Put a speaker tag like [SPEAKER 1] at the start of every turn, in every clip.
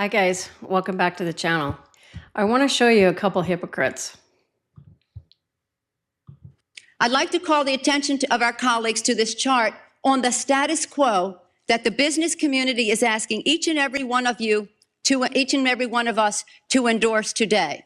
[SPEAKER 1] Hi guys, welcome back to the channel. I want to show you a couple hypocrites.
[SPEAKER 2] I'd like to call the attention of our colleagues to this chart on the status quo that the business community is asking each and every one of us to endorse today.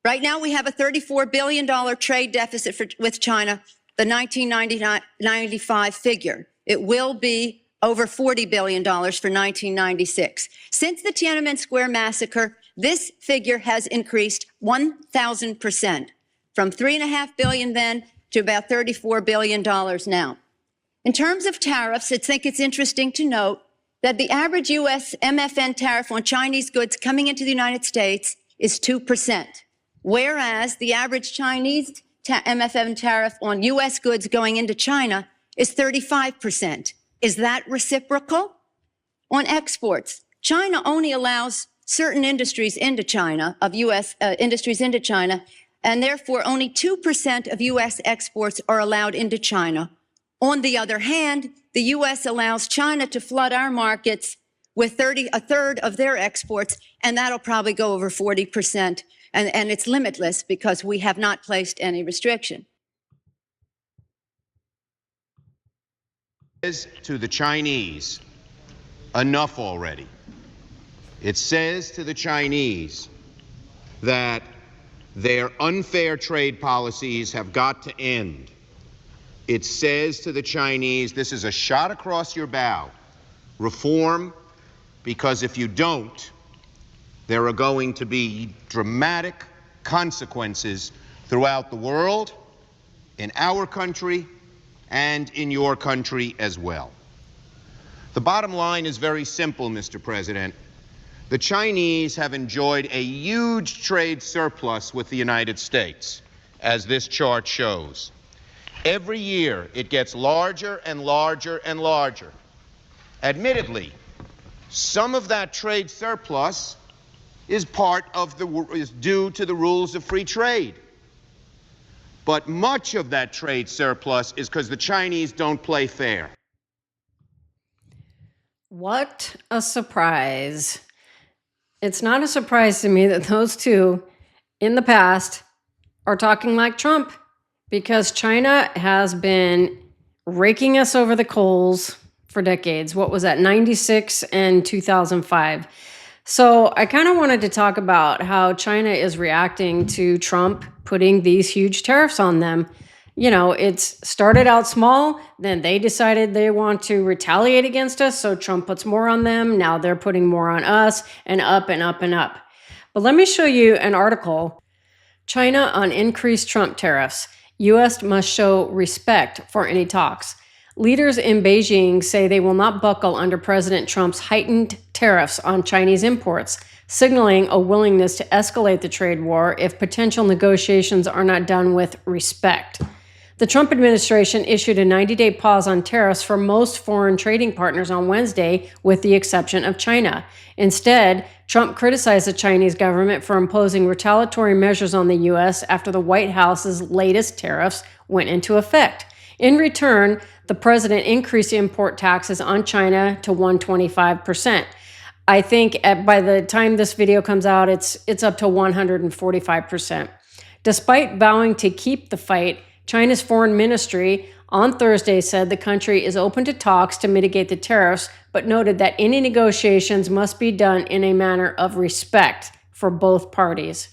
[SPEAKER 2] Right now, we have a $34 billion trade deficit with China, the 1995 figure. It will be over $40 billion for 1996. Since the Tiananmen Square massacre, this figure has increased 1,000%, from $3.5 billion then to about $34 billion now. In terms of tariffs, I think it's interesting to note that the average U.S. MFN tariff on Chinese goods coming into the United States is 2%, whereas the average Chinese MFN tariff on U.S. goods going into China is 35%. Is that reciprocal? On exports, China only allows certain industries into China, of U.S. Industries into China, and therefore only 2% of U.S. exports are allowed into China. On the other hand, the U.S. allows China to flood our markets with a third of their exports, and that'll probably go over 40%. And it's limitless because we have not placed any restriction.
[SPEAKER 3] To the Chinese, enough already. It says to the Chinese that their unfair trade policies have got to end. It says to the Chinese, this is a shot across your bow. Reform, because if you don't, there are going to be dramatic consequences throughout the world, in our country, and in your country as well. The bottom line is very simple, Mr. President. The Chinese have enjoyed a huge trade surplus with the United States, as this chart shows. Every year, it gets larger and larger and larger. Admittedly, some of that trade surplus is due to the rules of free trade. But much of that trade surplus is because the Chinese don't play fair.
[SPEAKER 1] What a surprise. It's not a surprise to me that those two in the past are talking like Trump, because China has been raking us over the coals for decades. What was that, 96 and 2005? So I kind of wanted to talk about how China is reacting to Trump putting these huge tariffs on them. You know, it's started out small, then they decided they want to retaliate against us, so Trump puts more on them. Now they're putting more on us, and up and up and up. But let me show you an article. China on increased Trump tariffs. U.S. must show respect for any talks. Leaders in Beijing say they will not buckle under President Trump's heightened tariffs on Chinese imports, signaling a willingness to escalate the trade war if potential negotiations are not done with respect. The Trump administration issued a 90-day pause on tariffs for most foreign trading partners on Wednesday, with the exception of China. Instead, Trump criticized the Chinese government for imposing retaliatory measures on the U.S. after the White House's latest tariffs went into effect. In return, the president increased import taxes on China to 125%. I think by the time this video comes out, it's up to 145%. Despite vowing to keep the fight, China's foreign ministry on Thursday said the country is open to talks to mitigate the tariffs, but noted that any negotiations must be done in a manner of respect for both parties.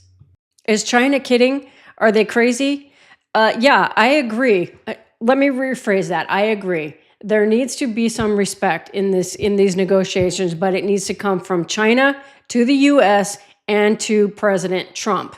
[SPEAKER 1] Is China kidding? Are they crazy? Yeah, I agree. Let me rephrase that. I agree. There needs to be some respect in these negotiations, but it needs to come from China to the U.S. and to President Trump.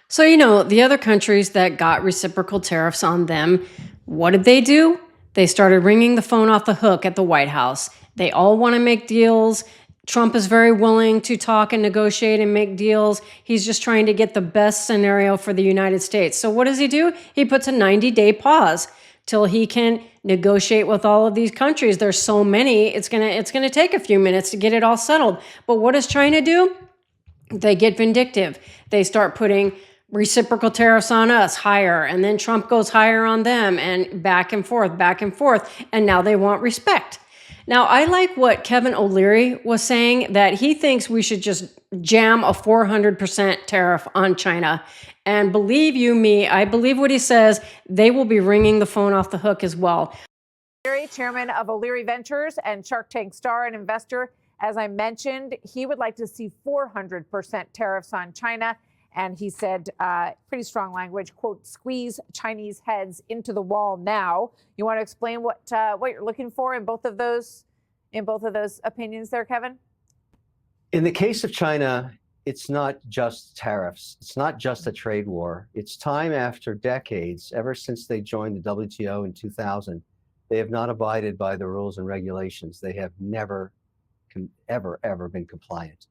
[SPEAKER 1] So, you know, the other countries that got reciprocal tariffs on them, what did they do? They started ringing the phone off the hook at the White House. They all want to make deals. Trump is very willing to talk and negotiate and make deals. He's just trying to get the best scenario for the United States. So what does he do? He puts a 90-day pause till he can negotiate with all of these countries. There's so many, it's gonna take a few minutes to get it all settled. But what does China do? They get vindictive. They start putting reciprocal tariffs on us higher, and then Trump goes higher on them, and back and forth, and now they want respect. Now, I like what Kevin O'Leary was saying, that he thinks we should just jam a 400% tariff on China. And believe you me, I believe what he says, they will be ringing the phone off the hook as well.
[SPEAKER 4] Chairman of O'Leary Ventures and Shark Tank star and investor. As I mentioned, he would like to see 400% tariffs on China. And he said, pretty strong language, quote, squeeze Chinese heads into the wall now. You want to explain what you're looking for in both of those opinions there, Kevin?
[SPEAKER 5] In the case of China, it's not just tariffs. It's not just a trade war. It's time after decades, ever since they joined the WTO in 2000, they have not abided by the rules and regulations. They have never, ever been compliant.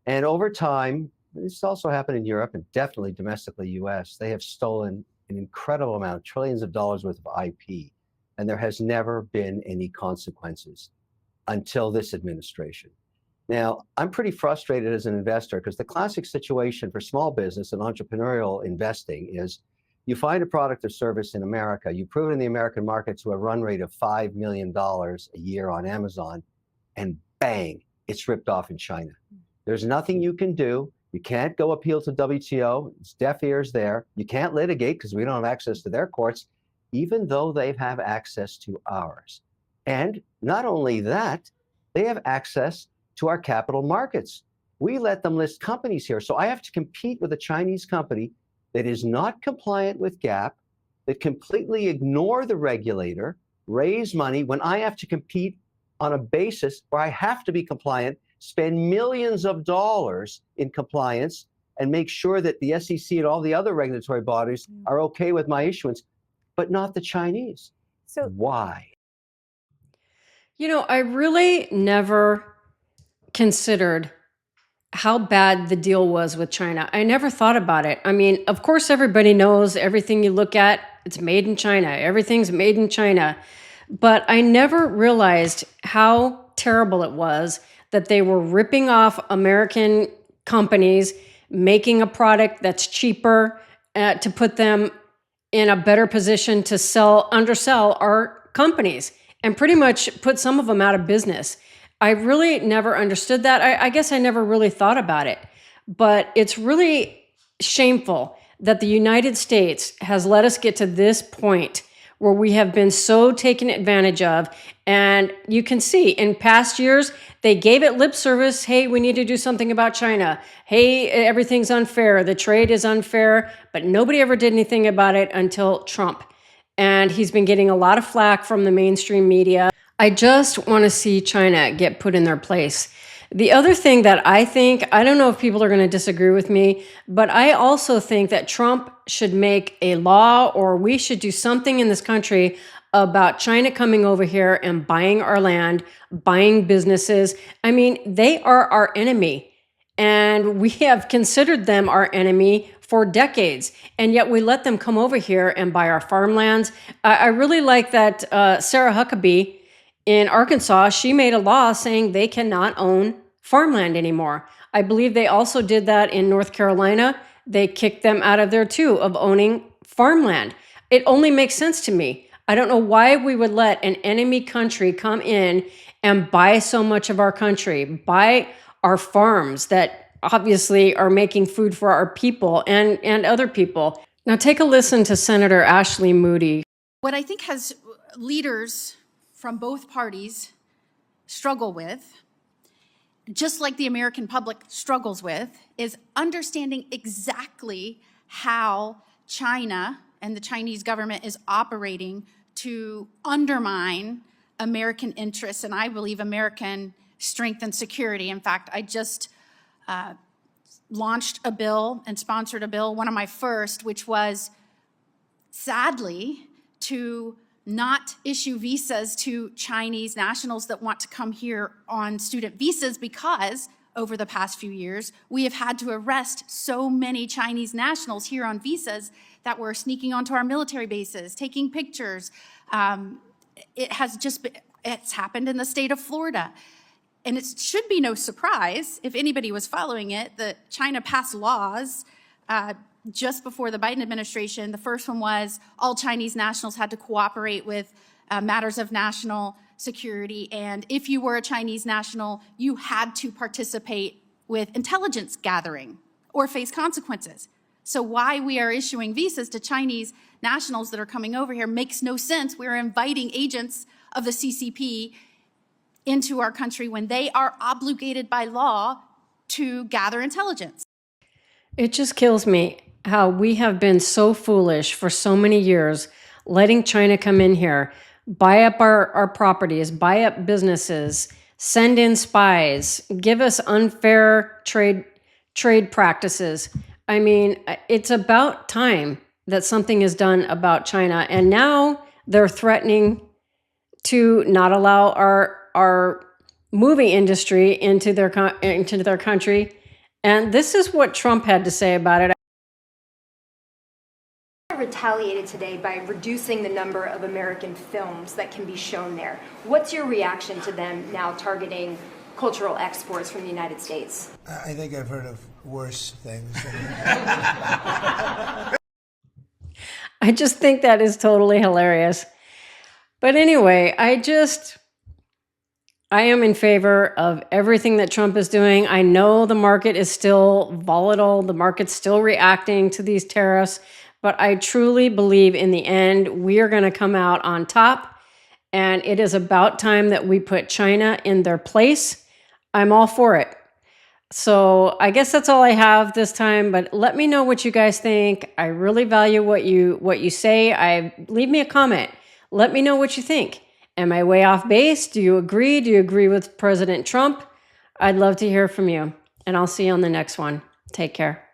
[SPEAKER 5] And over time, this also happened in Europe and definitely domestically US, they have stolen an incredible amount, trillions of dollars worth of IP. And there has never been any consequences until this administration. Now, I'm pretty frustrated as an investor because the classic situation for small business and entrepreneurial investing is you find a product or service in America, you prove it in the American market to a run rate of $5 million a year on Amazon, and bang, it's ripped off in China. There's nothing you can do. You can't go appeal to WTO. It's deaf ears there. You can't litigate because we don't have access to their courts, even though they have access to ours. And not only that, they have access to our capital markets. We let them list companies here. So I have to compete with a Chinese company that is not compliant with GAAP, that completely ignore the regulator, raise money when I have to compete on a basis where I have to be compliant, spend millions of dollars in compliance, and make sure that the SEC and all the other regulatory bodies are okay with my issuance, but not the Chinese. So why?
[SPEAKER 1] You know, I really never considered how bad the deal was with China. I never thought about it. I mean, of course, everybody knows everything you look at, it's made in China. Everything's made in China. But I never realized how terrible it was that they were ripping off American companies, making a product that's cheaper to put them in a better position to undersell our companies, and pretty much put some of them out of business. I really never understood that. I guess I never really thought about it. But it's really shameful that the United States has let us get to this point where we have been so taken advantage of. And you can see in past years, they gave it lip service. Hey, we need to do something about China. Hey, everything's unfair. The trade is unfair. But nobody ever did anything about it until Trump. And he's been getting a lot of flack from the mainstream media. I just want to see China get put in their place. The other thing that I think, I don't know if people are going to disagree with me, but I also think that Trump should make a law, or we should do something in this country about China coming over here and buying our land, buying businesses. I mean, they are our enemy, and we have considered them our enemy for decades, and yet we let them come over here and buy our farmlands. I really like that Sarah Huckabee in Arkansas, she made a law saying they cannot own farmland anymore. I believe they also did that in North Carolina. They kicked them out of there too, of owning farmland. It only makes sense to me. I don't know why we would let an enemy country come in and buy so much of our country, buy our farms that obviously are making food for our people and other people. Now take a listen to Senator Ashley Moody.
[SPEAKER 6] What I think has leaders from both parties struggle with, just like the American public struggles with, is understanding exactly how China and the Chinese government is operating to undermine American interests and, I believe, American strength and security. In fact, I just launched a bill and sponsored a bill, one of my first, which was sadly to not issue visas to Chinese nationals that want to come here on student visas, because over the past few years, we have had to arrest so many Chinese nationals here on visas that were sneaking onto our military bases, taking pictures. It's happened in the state of Florida. And it should be no surprise, if anybody was following it, that China passed laws just before the Biden administration. The first one was all Chinese nationals had to cooperate with matters of national security. And if you were a Chinese national, you had to participate with intelligence gathering or face consequences. So why we are issuing visas to Chinese nationals that are coming over here makes no sense. We're inviting agents of the CCP into our country when they are obligated by law to gather intelligence.
[SPEAKER 1] It just kills me how we have been so foolish for so many years, letting China come in here, buy up our properties, buy up businesses, send in spies, give us unfair trade practices. I mean, it's about time that something is done about China. And now they're threatening to not allow our movie industry into their country. And this is what Trump had to say about it.
[SPEAKER 7] Retaliated today by reducing the number of American films that can be shown there. What's your reaction to them now targeting cultural exports from the United States?
[SPEAKER 8] I think I've heard of worse things.
[SPEAKER 1] I just think that is totally hilarious. But anyway, I am in favor of everything that Trump is doing. I know the market is still volatile. The market's still reacting to these tariffs. But I truly believe in the end, we are going to come out on top. And it is about time that we put China in their place. I'm all for it. So I guess that's all I have this time. But let me know what you guys think. I really value what you say. Leave me a comment. Let me know what you think. Am I way off base? Do you agree? Do you agree with President Trump? I'd love to hear from you. And I'll see you on the next one. Take care.